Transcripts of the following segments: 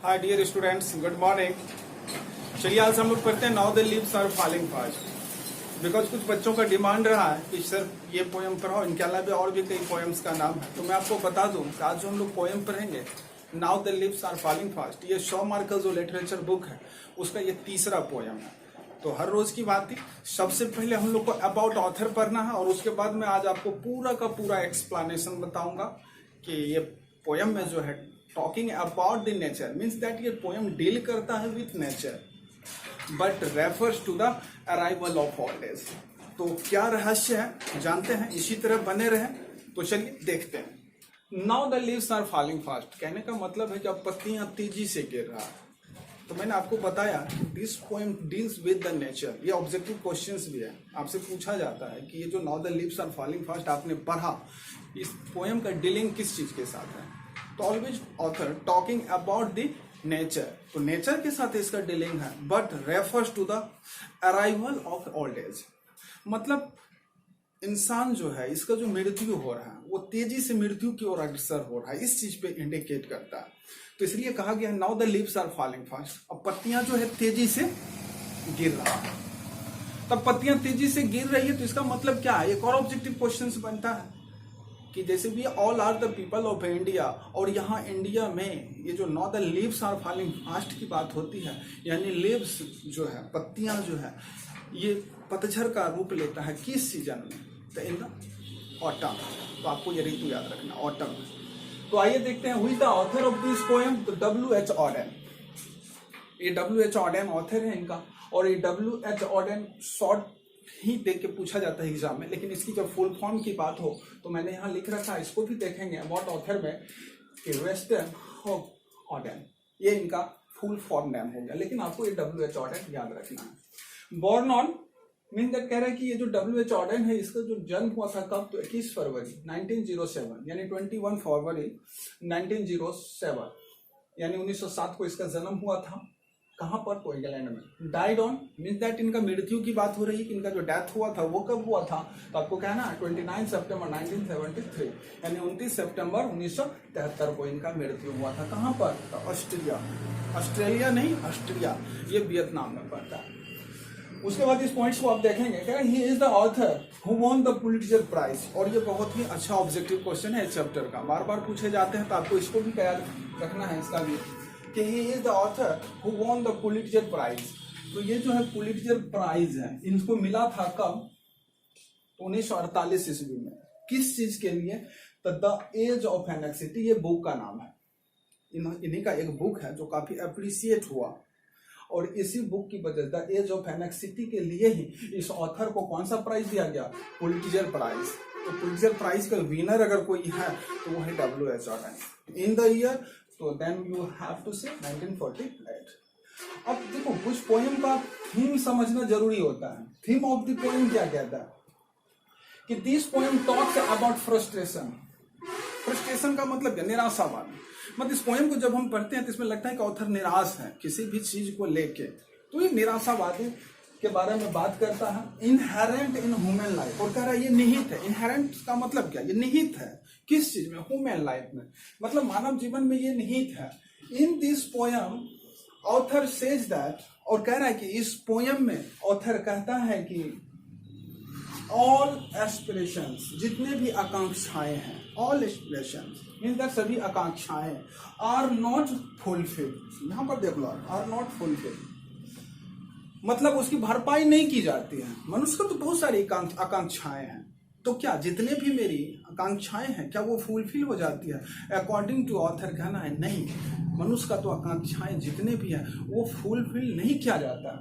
हाय dear students, good morning. चलिए आज हम लोग पढ़ते हैं now the leaves are falling fast. Because कुछ बच्चों का डिमांड रहा है कि सर ये पोएम पढ़ाओ, इनके अलावा और भी कई पोएम्स का नाम है। तो मैं आपको बता दूं कि आज जो हम लोग पोएम पढ़ेंगे now the leaves are falling fast, ये शॉ मार्कस जो लिटरेचर बुक है उसका ये तीसरा पोएम है। तो हर रोज की बात थी, सबसे पहले हम लोग को अबाउट ऑथर पढ़ना है और उसके बाद मैं आज आपको पूरा का पूरा एक्सप्लेनेशन बताऊंगा कि ये पोएम में जो है talking about the nature means that ये पोएम डील करता है with nature but refers to the arrival of old age. तो क्या रहस्य है जानते हैं, इसी तरह बने रहे। तो चलिए देखते हैं। Now the leaves are falling fast कहने का मतलब है कि अब पत्तियां तेजी से गिर रहा है। तो मैंने आपको बताया this poem deals with the nature. ये ऑब्जेक्टिव क्वेश्चंस भी है, आपसे पूछा जाता है कि ये जो now the leaves are falling fast आपने पढ़ा, इस पोएम का डीलिंग किस चीज के साथ है। तो always author talking about the nature, तो नेचर के साथ इसका डीलिंग है but refers to the arrival of old age. मतलब इंसान जो है इसका जो मृत्यु हो रहा है वो तेजी से मृत्यु की ओर अग्रसर हो रहा है, इस चीज पे इंडिकेट करता है। तो इसलिए कहा गया now the leaves are falling fast. अब पत्तियां जो है तेजी से गिर रहा है। तब पत्तियां तेजी से गिर रही है तो इसका मतलब क्या है। एक और ऑब्जेक्टिव क्वेश्चन बनता है कि जैसे भी all are the people of India, और यहाँ इंडिया में ये जो now the leaves are falling fast की बात होती है, यानी लीव्स जो है पत्तियां जो है ये पतझड़ का रूप लेता है किस सीजन में, तो इन द ऑटम। तो आपको ये ऋतु याद रखना, ऑटम। तो आइए देखते हैं who is the author of this poem. तो W.H. ऑडेन, ये W.H. ऑडेन ऑथर है इनका। और ये W.H. ऑडेन शॉर्ट ही देख के पूछा जाता है एग्जाम में, लेकिन इसकी जब फुल फॉर्म की बात हो तो मैंने यहाँ लिख रखा है, इसको भी देखेंगे अबाउट ऑथर में कि वेस्टर्न ऑफ ऑडेन, ये इनका फुल फॉर्म नेम हो गया, लेकिन आपको ये W.H. ऑडेन याद रखना है। बॉर्न ऑन मीन दैट कह रहा है कि ये जो W.H. ऑडेन है इसका जो जन्म हुआ था कब, तो 21 फरवरी 1907, यानी 21 फरवरी 1907, यानी 1907 को इसका जन्म हुआ था। कहां पर, तो इंग्लैंड में। डाइड ऑन मीन दैट इनका मृत्यु की बात हो रही है कि इनका जो डेथ हुआ था वो कब हुआ था, तो आपको कहना है 29 सितंबर 1973, यानी 29 सितंबर 1973 को इनका मृत्यु हुआ था। कहां पर, तो ऑस्ट्रिया, ऑस्ट्रेलिया नहीं ऑस्ट्रिया, ये वियतनाम में पड़ता है। उसके बाद इस पॉइंट्स को आप देखेंगे, कह रहे he is the author who won the Pulitzer prize. और ये बहुत ही अच्छा ऑब्जेक्टिव क्वेश्चन है इस चैप्टर का, बार बार पूछे जाते हैं, तो आपको इसको भी याद रखना है इसका भी कि he is the author who won the Pulitzer prize. तो ये जो है पुलिट्जर प्राइज है, इनको मिला था कब, 1948 ईस्वी में। किस चीज के लिए, तो द एज ऑफ एनेक्सिटी, ये बुक का नाम है। इन्हीं का एक बुक है जो काफी अप्रिशिएट हुआ, और इसी बुक की वजह द एज ऑफ एनेक्सिटी के लिए ही इस ऑथर को कौन सा प्राइज दिया गया, पुलिट्जर प्राइज। तो पुलिट्जर प्राइज का विनर अगर कोई है तो वो है W.H. Odean. In the year, तो देन यू हैव टू से 1948। अब देखो कुछ पोएम का थीम समझना जरूरी होता है। थीम ऑफ द पोएम क्या कहता है कि this poem talks about frustration. Frustration का मतलब है निराशावाद। मतलब इस पोएम को जब हम पढ़ते हैं तो इसमें लगता है कि ऑथर निराश है किसी भी चीज को लेके, तो ये निराशावादी के बारे में बात करता है। इनहेरेंट इन ह्यूमन लाइफ, और कह रहा है ये निहित है। इनहेरेंट का मतलब क्या, ये निहित है किस चीज में, ह्यूमन लाइफ में, मतलब मानव जीवन में ये निहित है। In this poem author says that, और कह रहा है कि इस पोएम में ऑथर कहता है कि ऑल एस्पिरेशंस, जितने भी आकांक्षाएं हैं, ऑल एस्पिरेशंस मीन्स दैट सभी आकांक्षाएं, आर नॉट फुलफिल्ड। यहां पर देख लो, आर नॉट फुलफिल्ड मतलब उसकी भरपाई नहीं की जाती है। मनुष्य को तो बहुत सारी आकांक्षाएं हैं, तो क्या जितने भी मेरी आकांक्षाएं हैं क्या वो फुलफिल हो जाती है। अकॉर्डिंग टू ऑथर कहना है नहीं, मनुष्य का तो आकांक्षाएं जितने भी हैं वो फुलफिल नहीं किया जाता।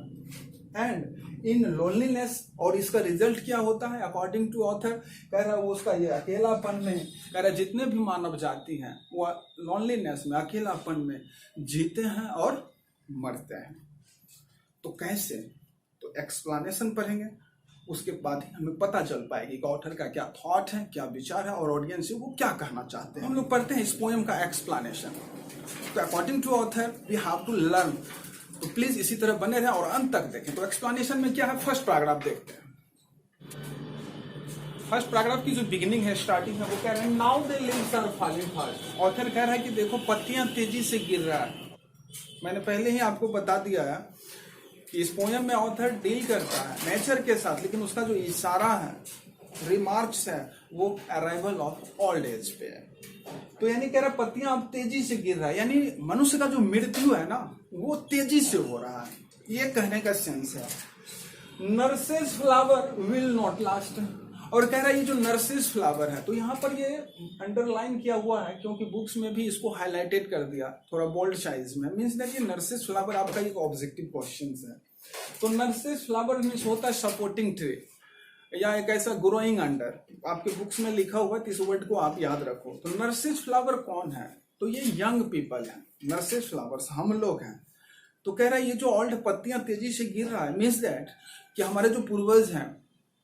एंड इन लोनलीनेस, और इसका रिजल्ट क्या होता है अकॉर्डिंग टू ऑथर, कह रहा है वो उसका ये अकेलापन में, कह रहा है जितने भी मानव जाति हैं वो लोनलीनेस में, अकेलापन में जीते हैं और मरते हैं। तो कैसे, तो एक्सप्लेनेशन पढ़ेंगे, उसके बाद ही हमें पता चल पाएगी कि ऑथर का क्या थॉट है, क्या विचार है, और ऑडियंस से वो क्या कहना चाहते हैं। हम लोग पढ़ते हैं इस पोएम का एक्सप्लेनेशन। तो according to author we have to learn, तो प्लीज इसी तरह बने रहें और अंत तक देखें। तो एक्सप्लेनेशन में क्या है, फर्स्ट पैराग्राफ देखते हैं। फर्स्ट पैराग्राफ की जो बिगिनिंग है, स्टार्टिंग है, वो कह रहे हैं now the leaves are falling fast. Author कह रहा है कि देखो पत्तियां तेजी से गिर रहा है। मैंने पहले ही आपको बता दिया है कि इस पोयम में ऑथर डील करता है नेचर के साथ, लेकिन उसका जो इशारा है, रिमार्क्स है, वो अराइवल ऑफ ओल्ड एज पे है। तो यानी कह रहा पत्तियां अब तेजी से गिर रहा है, यानी मनुष्य का जो मृत्यु है ना वो तेजी से हो रहा है, ये कहने का सेंस है। Nurses flower will not last, और कह रहा है ये जो नर्सेस फ्लावर है, तो यहाँ पर ये अंडरलाइन किया हुआ है क्योंकि बुक्स में भी इसको हाईलाइटेड कर दिया थोड़ा बोल्ड साइज में। मीन्स दैट ये नर्सेस फ्लावर आपका एक ऑब्जेक्टिव क्वेश्चन है। तो नर्सेस फ्लावर मीन्स होता है सपोर्टिंग ट्री या एक ऐसा ग्रोइंग अंडर, आपके बुक्स में लिखा हुआ है, इस वर्ड को आप याद रखो। तो नर्सेस फ्लावर कौन है? तो ये यंग पीपल है, नर्सेस फ्लावर्स हम लोग हैं। तो कह रहा है ये जो ओल्ड पत्तियां तेजी से गिर रहा है, मीन्स दैट कि हमारे जो पूर्वज हैं,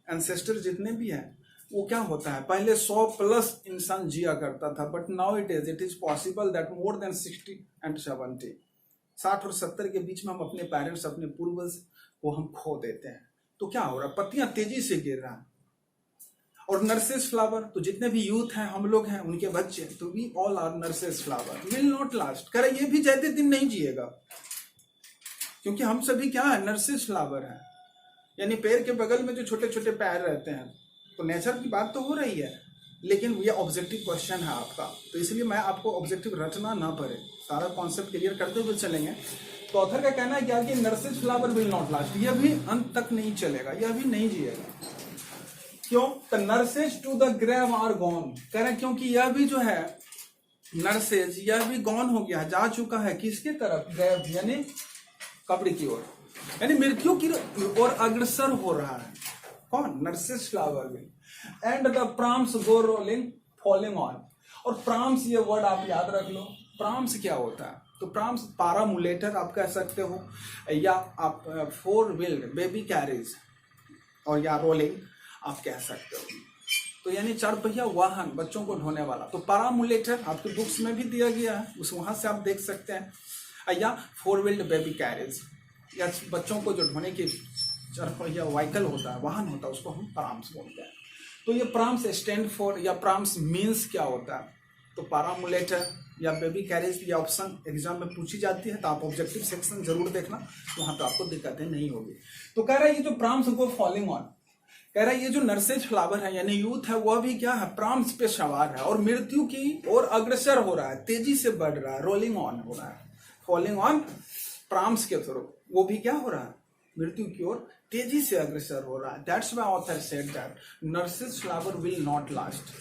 एंसेस्टर जितने भी हैं, वो क्या होता है, पहले 100+ इंसान जिया करता था, but now it is possible that more than 60 and 70, 60 और 70 के बीच में हम अपने पेरेंट्स, अपने पूर्वज को हम खो देते हैं। तो क्या हो रहा है, पत्तियां तेजी से गिर रहा है। और नर्सेस फ्लावर, तो जितने भी यूथ हैं, हम लोग हैं, उनके बच्चे, तो we all are nurses flower will not last. कह रहा ये भी ज्यादा दिन नहीं जिएगा, क्योंकि हम सभी क्या है, नर्सेस फ्लावर है। यानी पैर के बगल में जो छोटे छोटे पैर रहते हैं, तो नेचर की बात तो हो रही है, लेकिन ये ऑब्जेक्टिव क्वेश्चन है आपका, तो इसलिए मैं आपको ऑब्जेक्टिव रचना ना पड़े, सारा कॉन्सेप्ट क्लियर करते हुए चलेंगे। तो ऑथर का कहना है क्या कि nurses flower will not last, यह भी अंत तक नहीं चलेगा, यह भी नहीं जिएगा। क्यों? The nurses to the grave are gone. कह रहे क्योंकि यह भी जो है नर्सेज, यह भी गॉन हो गया, जा चुका है किसके तरफ, ग्रेव यानी कब्र की ओर, यानी मृत्यु की ओर अग्रसर हो रहा है। कौन? Nurses flower will and the prams go rolling falling on. और प्राम्स, ये वर्ड आप याद रख लो, प्राम्स क्या होता है? तो प्राम्स पारामुलेटर आप कह सकते हो, या आप 4 व्हील्ड बेबी कैरेज, और या रोलिंग आप कह सकते हो। तो यानी 4 पहिया वाहन, बच्चों को ढोने वाला। तो पारामुलेटर आपके बुक्स में भी दिया गया है, उस वहां से आप देख सकते हैं, या 4 व्हील्ड बेबी कैरेज, या बच्चों को जो ढोने की 4 पहिया व्हीकल होता है, वाहन होता है, उसको हम प्राम्स बोलते हैं। तो ये प्राम्स स्टैंड फॉर, या प्राम्स मीन्स क्या होता है? तो पारामुलेटर या बेबी कैरेज, ये ऑप्शन एग्जाम में पूछी जाती है, तो आप ऑब्जेक्टिव सेक्शन जरूर देखना, वहां पे आपको दिक्कतें नहीं होगी। तो कह रहा है ये जो प्राम्स गो फॉलिंग ऑन, कह रहा है ये जो नर्सेज फ्लावर है यानी यूथ है, वह भी क्या है, प्राम्स पे सवार है और मृत्यु की ओर अग्रसर हो रहा है, तेजी से बढ़ रहा है, रोलिंग ऑन हो रहा है, फॉलिंग ऑन प्राम्स के थ्रू, वो भी क्या हो रहा है, मृत्यु की ओर तेजी से अग्रसर हो रहा है। That's why author said that nurses flower will not last,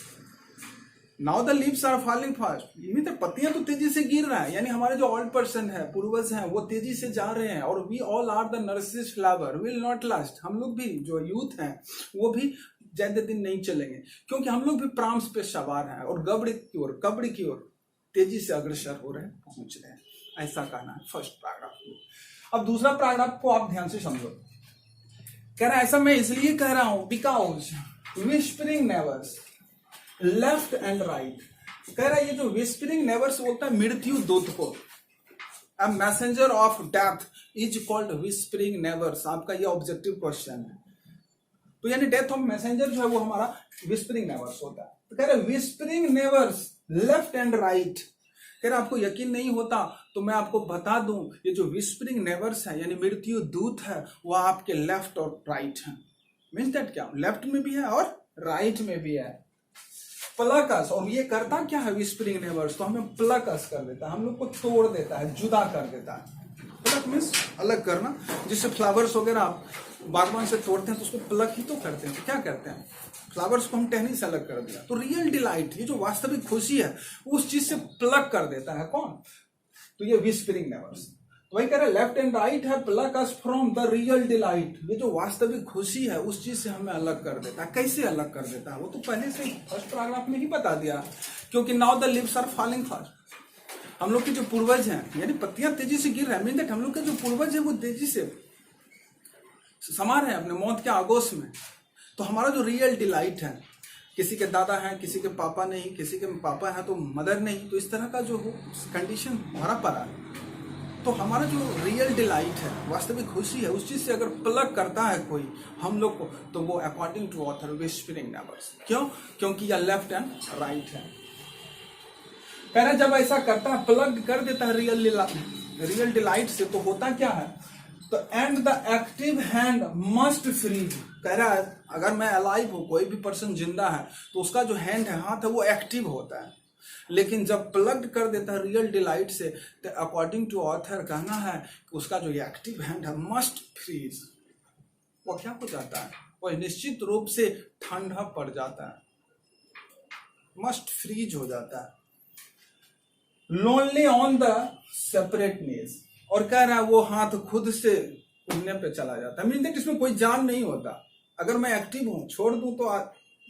now the leaves are falling fast. ये तो पत्तियां तो तेजी से गिर रहा है, यानी हमारे जो ओल्ड पर्सन है, पूर्वज हैं, वो तेजी से जा रहे हैं। और we all are the nurses flower will not last, हम लोग भी जो यूथ हैं वो भी ज्यादा दिन नहीं चलेंगे, क्योंकि हम लोग भी प्राम्स पे सवार हैं और कब्र की ओर तेजी से अग्रसर हो रहे हैं, पहुंच रहे हैं। ऐसा कहना है फर्स्ट पैराग्राफ को। अब दूसरा पैराग्राफ को आप ध्यान से समझो। कह रहा है ऐसा मैं इसलिए कह रहा हूं because whispering नेवर्स left and right. कह रहा है ये जो विस्परिंग नेवर्स बोलता है मृत्यु दूत को, a messenger of death is called whispering neighbours, आपका ये ऑब्जेक्टिव क्वेश्चन है। तो यानी डेथ ऑफ मैसेंजर जो है वो हमारा विस्परिंग नेवर्स होता है। तो कह रहा है विस्परिंग नेवर्स लेफ्ट एंड राइट। कह रहा आपको यकीन नहीं होता तो मैं आपको बता दूं, ये जो विस्परिंग नेवर्स है यानी मृत्यु दूत है, वो आपके लेफ्ट और राइट है। मीन्स दैट क्या, लेफ्ट में भी है और राइट में भी है। प्लकस, और ये करता क्या है विस्परिंग नेवर्स, तो हमें प्लकस कर देता है, हम लोग को तोड़ देता है, जुदा कर देता है। प्लक मीन्स अलग करना, जिससे फ्लावर्स वगैरह आप बागवान से तोड़ते हैं तो उसको प्लक ही तो करते हैं। तो क्या करते हैं, फ्लावर्स को हम टहनी से अलग कर दिया। तो रियल डिलाइट, ये जो वास्तविक खुशी है, उस चीज से प्लक कर देता है कौन, तो ये विस्परिंग नेवर्स। तो वही कह रहे लेफ्ट एंड राइट है pluck us from the real delight, ये जो वास्तविक खुशी है उस चीज से हमें अलग कर देता है। कैसे अलग कर देता है वो तो पहले से फर्स्ट पैराग्राफ में ही बता दिया, क्योंकि now the leaves are falling fast. हम लोग के जो पूर्वज हैं यानी पत्तियां तेजी से गिर रहे हैं, मीन दैट हम लोग के जो पूर्वज है वो तेजी से समा रहे हैं अपने मौत के आगोश में। तो हमारा जो रियल डिलाइट है, किसी के दादा हैं, किसी के पापा नहीं, किसी के पापा है तो मदर नहीं, तो इस तरह का जो हो कंडीशन भरा पड़ा है। तो हमारा जो रियल डिलाइट है, वास्तविक खुशी है, उस चीज से अगर प्लग करता है कोई हम लोग को, तो वो अकॉर्डिंग टू ऑथर विस्परिंग नेवर्स। क्यों, क्योंकि यह लेफ्ट एंड राइट है। कह रहा जब ऐसा करता है, प्लग कर देता है रियल डिलाइट से, तो होता क्या है, तो and the active hand must freeze, कह रहा है अगर मैं अलाइव हूं, कोई भी पर्सन जिंदा है, तो उसका जो हैंड है, हाथ है, वो एक्टिव होता है। लेकिन जब प्लग्ड कर देता है रियल डिलाइट से, तो अकॉर्डिंग टू ऑथर कहना है कि उसका जो एक्टिव हैंड है मस्ट फ्रीज, वो क्या हो जाता है, वो निश्चित रूप से ठंडा पड़ जाता है, मस्ट फ्रीज हो जाता है। लोनली ऑन द सेपरेट नीज, और कह रहा है वो हाथ खुद से उड़ने पे चला जाता है, मीन दैट इसमें कोई जान नहीं होता, अगर मैं एक्टिव हूं छोड़ दूं तो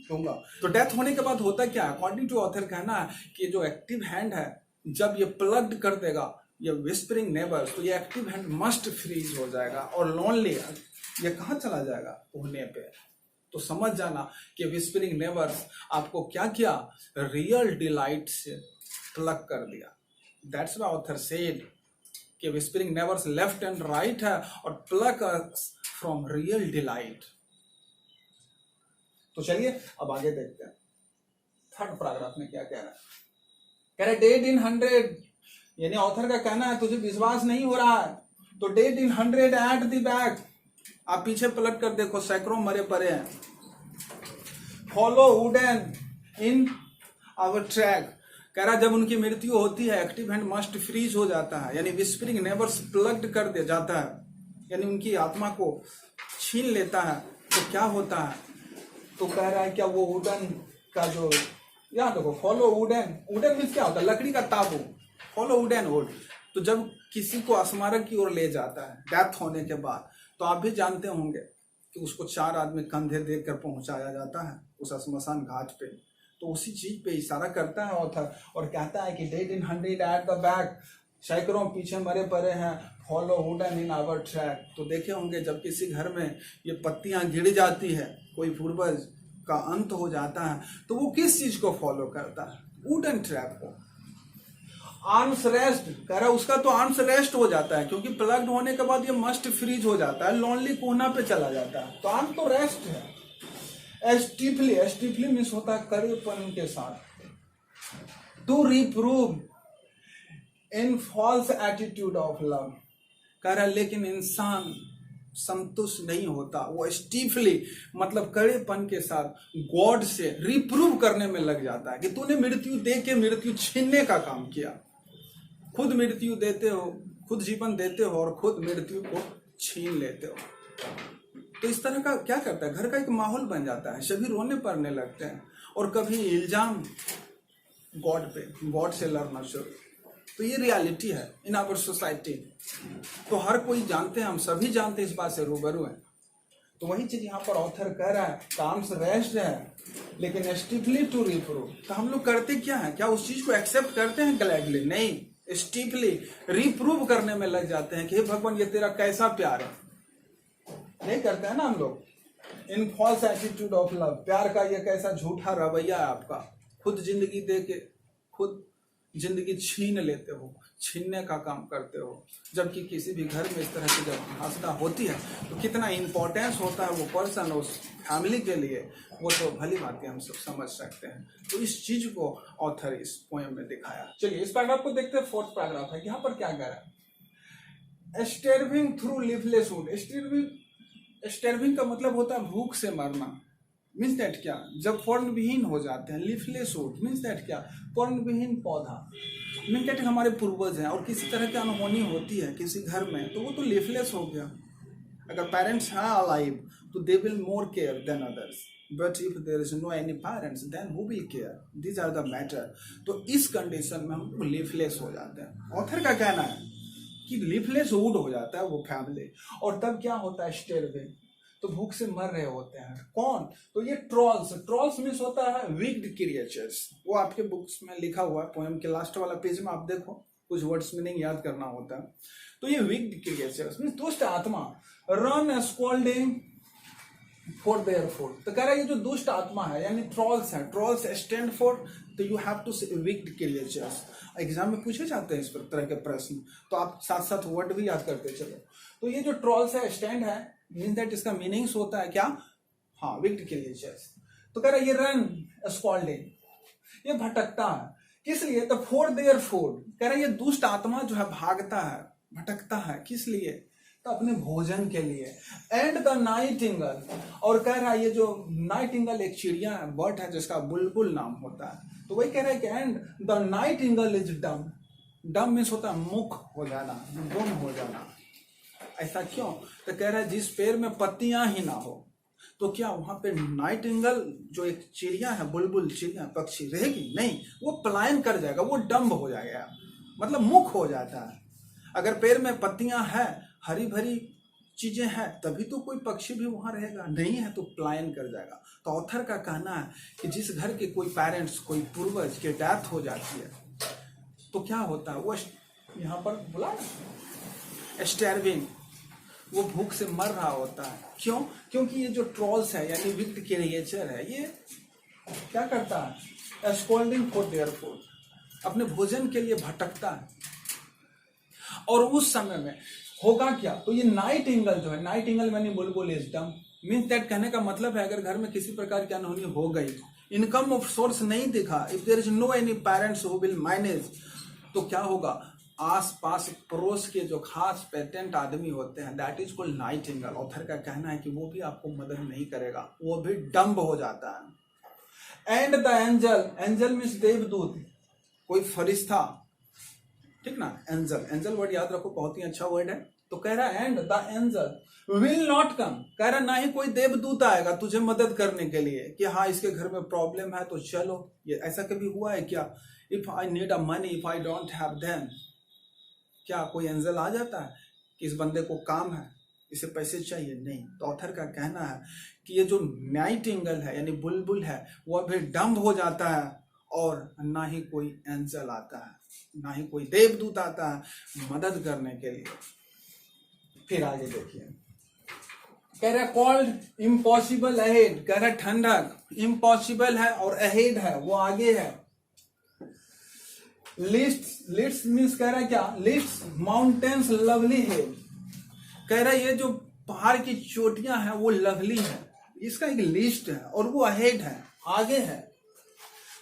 दूंगा। तो डेथ होने के बाद होता क्या है, अकॉर्डिंग टू ऑथर कहना है कि जो एक्टिव हैंड है जब ये प्लग्ड कर देगा ये विस्परिंग नेबर्स, तो ये एक्टिव हैंड मस्ट फ्रीज हो जाएगा, और लोनली ये कहां चला जाएगा, उड़ने पे। तो समझ जाना कि विस्परिंग नेबर्स आपको क्या किया, रियल डिलाइट से प्लग कर दिया। दैट्स व्हाई ऑथर सेड कि whispering neighbours left and right है और plug us from real delight. तो चलिए अब आगे देखते हैं थर्ड पैराग्राफ में क्या कह रहा है। कह रहा है डेड इन 100, यानी ऑथर का कहना है तुझे विश्वास नहीं हो रहा है, तो dead in 100 at the back, आप पीछे पलट कर देखो सैकड़ों मरे पड़े हैं। Follow wooden in our track, कह रहा जब उनकी मृत्यु होती है एक्टिव हैंड मस्ट फ्रीज हो जाता है, यानी विस्परिंग नेबर्स प्लग्ड कर दे जाता है, यानी उनकी आत्मा को छीन लेता है। तो क्या होता है, तो कह रहा है क्या वो वुडन का जो, यहाँ देखो फॉलो वुडन, वुडन मीन्स क्या होता है, लकड़ी का ताबू, फॉलो वुडन वुड। तो जब किसी को स्मारक की ओर ले जाता है डेथ होने के बाद, तो आप भी जानते होंगे कि उसको 4 आदमी कंधे देकर पहुंचाया जाता है उस श्मशान घाट पे। तो उसी चीज पे इशारा करता है ऑथर और कहता है कि dead in 100 at the back, सैकड़ों पीछे मरे पड़े हैं, follow wooden in our track. तो देखे होंगे जब किसी घर में ये पत्तियां गिर जाती है, कोई पूर्वज का अंत हो जाता है, तो वो किस चीज को फॉलो करता है, वुडन ट्रैक को। आर्म्स रेस्ट, कह रहा है उसका तो आर्म्स रेस्ट हो जाता है, क्योंकि प्लग्ड होने के बाद ये मस्ट फ्रीज हो जाता है, लोनली कोना पे चला जाता है, तो आर्म तो रेस्ट है। स्टीफली, स्टीफली मीन्स होता है कड़ेपन के साथ। To reprove in false attitude of love, कह रहा है लेकिन इंसान संतुष्ट नहीं होता, वो स्टीफली मतलब कड़ेपन के साथ गॉड से रिप्रूव करने में लग जाता है कि तूने मृत्यु दे के मृत्यु छीनने का काम किया, खुद मृत्यु देते हो, खुद जीवन देते हो और खुद मृत्यु को छीन लेते हो। तो इस तरह का क्या करता है, घर का एक माहौल बन जाता है, सभी रोने पड़ने लगते हैं, और कभी इल्जाम गॉड पे, गॉड से लड़ना शुरू। तो ये रियलिटी है इन आवर सोसाइटी। तो हर कोई जानते हैं, हम सभी जानते हैं, इस बात से रूबरू हैं। तो वही चीज यहाँ पर ऑथर कह रहा है, काम्स रेस्ट है लेकिन स्टीफली टू रिप्रूव। तो हम लोग करते क्या है, क्या उस चीज को एक्सेप्ट करते हैं ग्लैडली? नहीं, स्टीफली रिप्रूव करने में लग जाते हैं कि हे भगवान ये तेरा कैसा प्यार है। नहीं करते हैं ना हम लोग। इन फॉल्स एटीट्यूड ऑफ लव, प्यार का ये कैसा झूठा रवैया है आपका, खुद जिंदगी दे के खुद जिंदगी छीन लेते हो, छीनने का काम करते हो। जबकि किसी भी घर में इस तरह की जब हादसा होती है तो कितना इंपॉर्टेंस होता है वो पर्सन उस फैमिली के लिए, वो तो भली बात हम सब समझ सकते हैं। तो इस चीज को ऑथर इस पोएम में दिखाया। चलिए इस पैराग्राफ को देखते हैं। फोर्थ पैराग्राफ है, यहाँ पर क्या कह रहा है, starving through leafless would. Starving का मतलब होता है भूख से मरना। मीन्स दैट क्या, जब फर्ण विहीन हो जाते हैं। लीफलेस वुड मीन्स दैट क्या, फर्ण विहीन पौधा। मीन्स दैट हमारे पूर्वज हैं और किसी तरह की अनहोनी होती है किसी घर में, तो वो तो लीफलेस हो गया। अगर पेरेंट्स हैं अलाइव तो they will more care than others, but if there is no any parents then who will care, these are the matter. तो इस कंडीशन में हम लीफलेस हो जाते हैं। ऑथर का कहना है कि लीफलेस वुड हो जाता है वो फैमिली, और तब क्या होता है, स्टार्विंग, तो भूख से मर रहे होते हैं। कौन, तो ये ट्रॉल्स। ट्रॉल्स मीन्स होता है विक्ड क्रिएचर्स। वो आपके बुक्स में लिखा हुआ है, पोएम के लास्ट वाला पेज में आप देखो, कुछ वर्ड्स मीनिंग याद करना होता है। तो ये विक्ड क्रिएचर्स मीन्स दुष्ट आत्मा, run scolding for their food. तो कह रहा है ये जो दुष्ट आत्मा है यानी ट्रॉल्स है, ट्रॉल्स स्टैंड फॉर, तो यू हैव टू से विक्ड क्रिएचर्स। एग्जाम में पूछे जाते हैं इस तरह के प्रश्न, तो आप साथ साथ वर्ड भी याद करते चलो। तो ये जो ट्रॉल्स है, स्टैंड है, मीन दैट इसका मीनिंग्स होता है क्या, हाँ, विक्ड क्रिएचर्स। तो कह रहा है ये रन स्कॉल्डिंग, ये भटकता है, किस लिए, तो फॉर देयर फूड। कह रहा है ये दुष्ट आत्मा जो है भागता है भटकता है, किस लिए? तो अपने भोजन के लिए। एंड द नाइटिंगल, और कह रहा है ये जो नाइटिंगल एक चिड़िया है, बर्ड है जिसका बुलबुल नाम होता है, तो वही कह रहा है कि and the Nightingale is dumb. डम मीन्स होता है मुख हो जाना, गुम हो जाना। ऐसा क्यों? तो कह रहा है जिस पेड़ में पत्तियां ही ना हो, तो क्या वहां पे नाइटिंगल जो एक चिड़िया है, बुलबुल चिड़िया पक्षी रहेगी? नहीं, वो पलायन कर जाएगा, वो डम्ब हो जाएगा, मतलब मुख हो जाता है। अगर पेड़ में पत्तियां हैं, हरी भरी चीजें हैं, तभी तो कोई पक्षी भी वहां रहेगा, नहीं है तो पलायन कर जाएगा। तो ऑथर का कहना है कि जिस घर के कोई पेरेंट्स, कोई पूर्वज के डेथ हो जाती है, तो क्या होता है? वो यहाँ पर बोला ना, स्टैर्विंग, वो भूख से मर रहा होता है। क्यों? क्योंकि ये जो ट्रॉल्स है यानी विक्ड क्रिएचर है, ये क्या करता है? स्कॉल्डिंग फॉर देयर फूड, अपने भोजन के लिए भटकता है। और उस समय में होगा क्या? तो ये नाइटिंगल जो है, नाइटिंगल मैंने बुलबुल इज डम, मीन्स दैट कहने का मतलब है अगर घर में किसी प्रकार की अनहोनी हो गई, इनकम ऑफ सोर्स नहीं दिखा, if there is no any parents who will manage, तो क्या होगा? आस पास पड़ोस के जो खास पेटेंट आदमी होते हैं, that is called Nightingale. Author का कहना है कि वो भी आपको मदद नहीं करेगा, वो भी डम्ब हो जाता है। And the angel, angel means देवदूत, कोई फरिश्ता, ठीक ना? एंजल, एंजल वर्ड याद रखो, बहुत ही अच्छा वर्ड है। तो कह रहा है and the angel will not come, कह रहा ना ही कोई देवदूत आएगा तुझे मदद करने के लिए कि हाँ इसके घर में प्रॉब्लम है तो चलो। ये ऐसा कभी हुआ है क्या? If I need a money, if I don't have them, क्या कोई एंजल आ जाता है कि इस बंदे को काम है, इसे पैसे चाहिए? नहीं। तो ऑथर का कहना है कि ये जो नाइटिंगल है यानी बुलबुल है, वह भी डम्ब हो जाता है, और ना ही कोई एंजल आता है, ना ही कोई देवदूत आता है मदद करने के लिए। फिर आगे देखिए, कह रहा है कॉल्ड इम्पॉसिबल अहेड, कह रहा है ठंडक इम्पॉसिबल है और अहेड है, वो आगे है। लिस्ट, लिस्ट मीन्स कह रहा है क्या? लिस्ट माउंटेन्स लवली है, कह रहा है ये जो पहाड़ की चोटियां हैं वो लवली है, इसका एक लिस्ट है, और वो अहेड है, आगे है।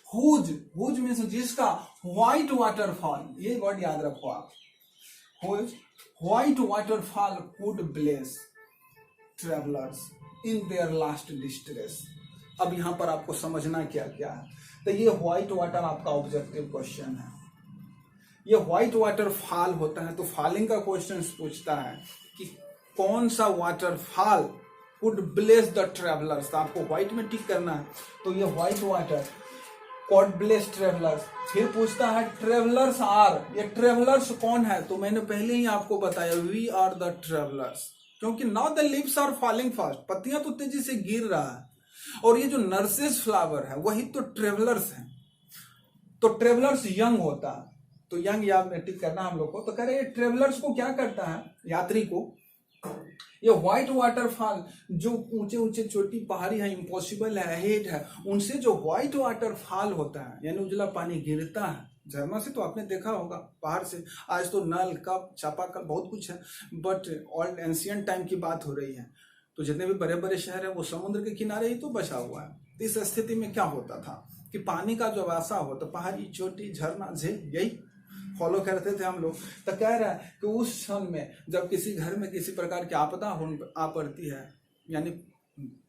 हुज, हुज मीन्स जिसका, व्हाइट वाटरफॉल, ये वर्ड याद रखो आप, whose white waterfall could bless travellers in their last distress. अब यहां पर आपको समझना क्या क्या है। तो ये व्हाइट वाटर आपका ऑब्जेक्टिव क्वेश्चन है। ये व्हाइट वाटर फॉल होता है, तो फॉलिंग का क्वेश्चन पूछता है कि कौन सा waterfall could bless the travellers, तो आपको व्हाइट में टिक करना है। तो ये white water God bless travellers. फिर पूछता है ट्रेवलर्स आर, ये ट्रेवलर्स कौन है? तो मैंने पहले ही आपको बताया, वी आर द ट्रेवलर्स, क्योंकि now the leaves are falling fast, पत्तियां तो तेजी से गिर रहा है, और ये जो नर्सेस फ्लावर है वही तो ट्रेवलर्स है। तो ट्रेवलर्स यंग होता है, तो यंग याद में टिक करना हम लोग को। तो कह रहे हैं ट्रेवलर्स को क्या करता है? यात्री को। ये व्हाइट वाटरफॉल जो ऊंचे ऊंचे चोटी पहाड़ी है, इम्पॉसिबल है, अहेड है, उनसे जो व्हाइट वाटरफॉल होता है यानी उजला पानी गिरता है झरना से, तो आपने देखा होगा पहाड़ से। आज तो नल, कप, चापाकल बहुत कुछ है, बट ऑल्ड एंशियंट टाइम की बात हो रही है। तो जितने भी बड़े बड़े शहर है वो समुद्र के किनारे ही तो बसा हुआ है। तो इस स्थिति में क्या होता था कि पानी का जो वासा हो, तो पहाड़ी चोटी, झरना, झील, यही फॉलो करते थे हम लोग। तो कह रहा है कि उस क्षण में जब किसी घर में किसी प्रकार की आपदा आ पड़ती है, यानी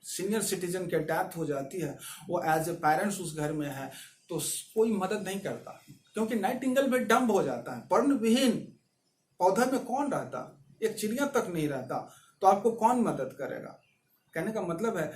सीनियर सिटीजन के डेथ हो जाती है, वो एज ए पेरेंट्स उस घर में है, तो कोई मदद नहीं करता, क्योंकि नाइटिंगेल भी डंब हो जाता है। पर्ण विहीन पौधा में कौन रहता? एक चिड़िया तक नहीं रहता, तो आपको कौन मदद करेगा? कहने का मतलब है।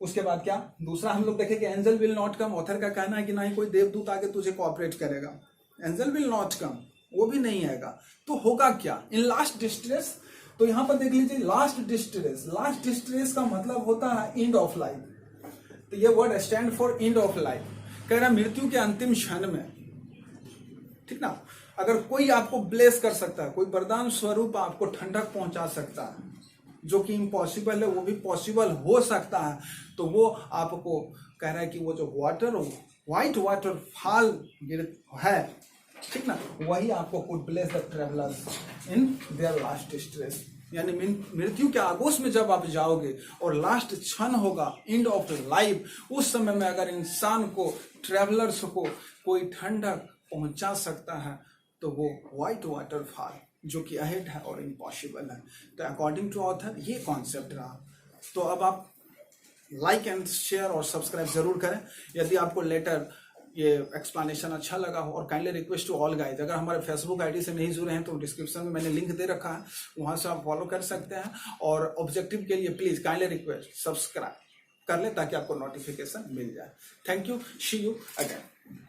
उसके बाद क्या दूसरा हम लोग देखें कि angel will not come. Author का कहना है कि ना ही कोई देवदूत आगे तुझे कोऑपरेट करेगा, एंजल विल नॉट कम, वो भी नहीं आएगा। तो होगा क्या? इन लास्ट डिस्ट्रेस, तो यहां पर देख लीजिए लास्ट डिस्ट्रेस। लास्ट डिस्ट्रेस का मतलब होता है एंड ऑफ लाइफ। तो ये word stand for end of life. कह रहा मृत्यु के अंतिम क्षण में, ठीक ना, अगर कोई आपको ब्लेस कर सकता है, कोई वरदान स्वरूप आपको ठंडक पहुंचा सकता है, जो कि इम्पॉसिबल है वो भी पॉसिबल हो सकता है, तो वो आपको कह रहा है कि वो जो वाटर, व्हाइट वाटर फॉल है, ठीक ना, वही आपको could bless the travellers in their last distress. यानी मृत्यु के आगोश में जब आप जाओगे और लास्ट क्षण होगा, एंड ऑफ लाइफ, उस समय में अगर इंसान को, ट्रेवलर्स को कोई ठंडक पहुंचा सकता है, तो वो व्हाइट वाटर फॉल जो कि अहेड है और इम्पॉसिबल है। तो अकॉर्डिंग टू ऑथर ये कॉन्सेप्ट रहा। तो अब आप लाइक एंड शेयर और सब्सक्राइब जरूर करें। यदि आपको लेटर ये एक्सप्लेनेशन अच्छा लगा हो, और kindly request to all guys, अगर हमारे फेसबुक आईडी से नहीं जुड़े हैं तो डिस्क्रिप्शन में मैंने लिंक दे रखा है, वहां से आप फॉलो कर सकते हैं। और ऑब्जेक्टिव के लिए प्लीज काइंडली रिक्वेस्ट सब्सक्राइब कर ले ताकि आपको नोटिफिकेशन मिल जाए। Thank you, see you again.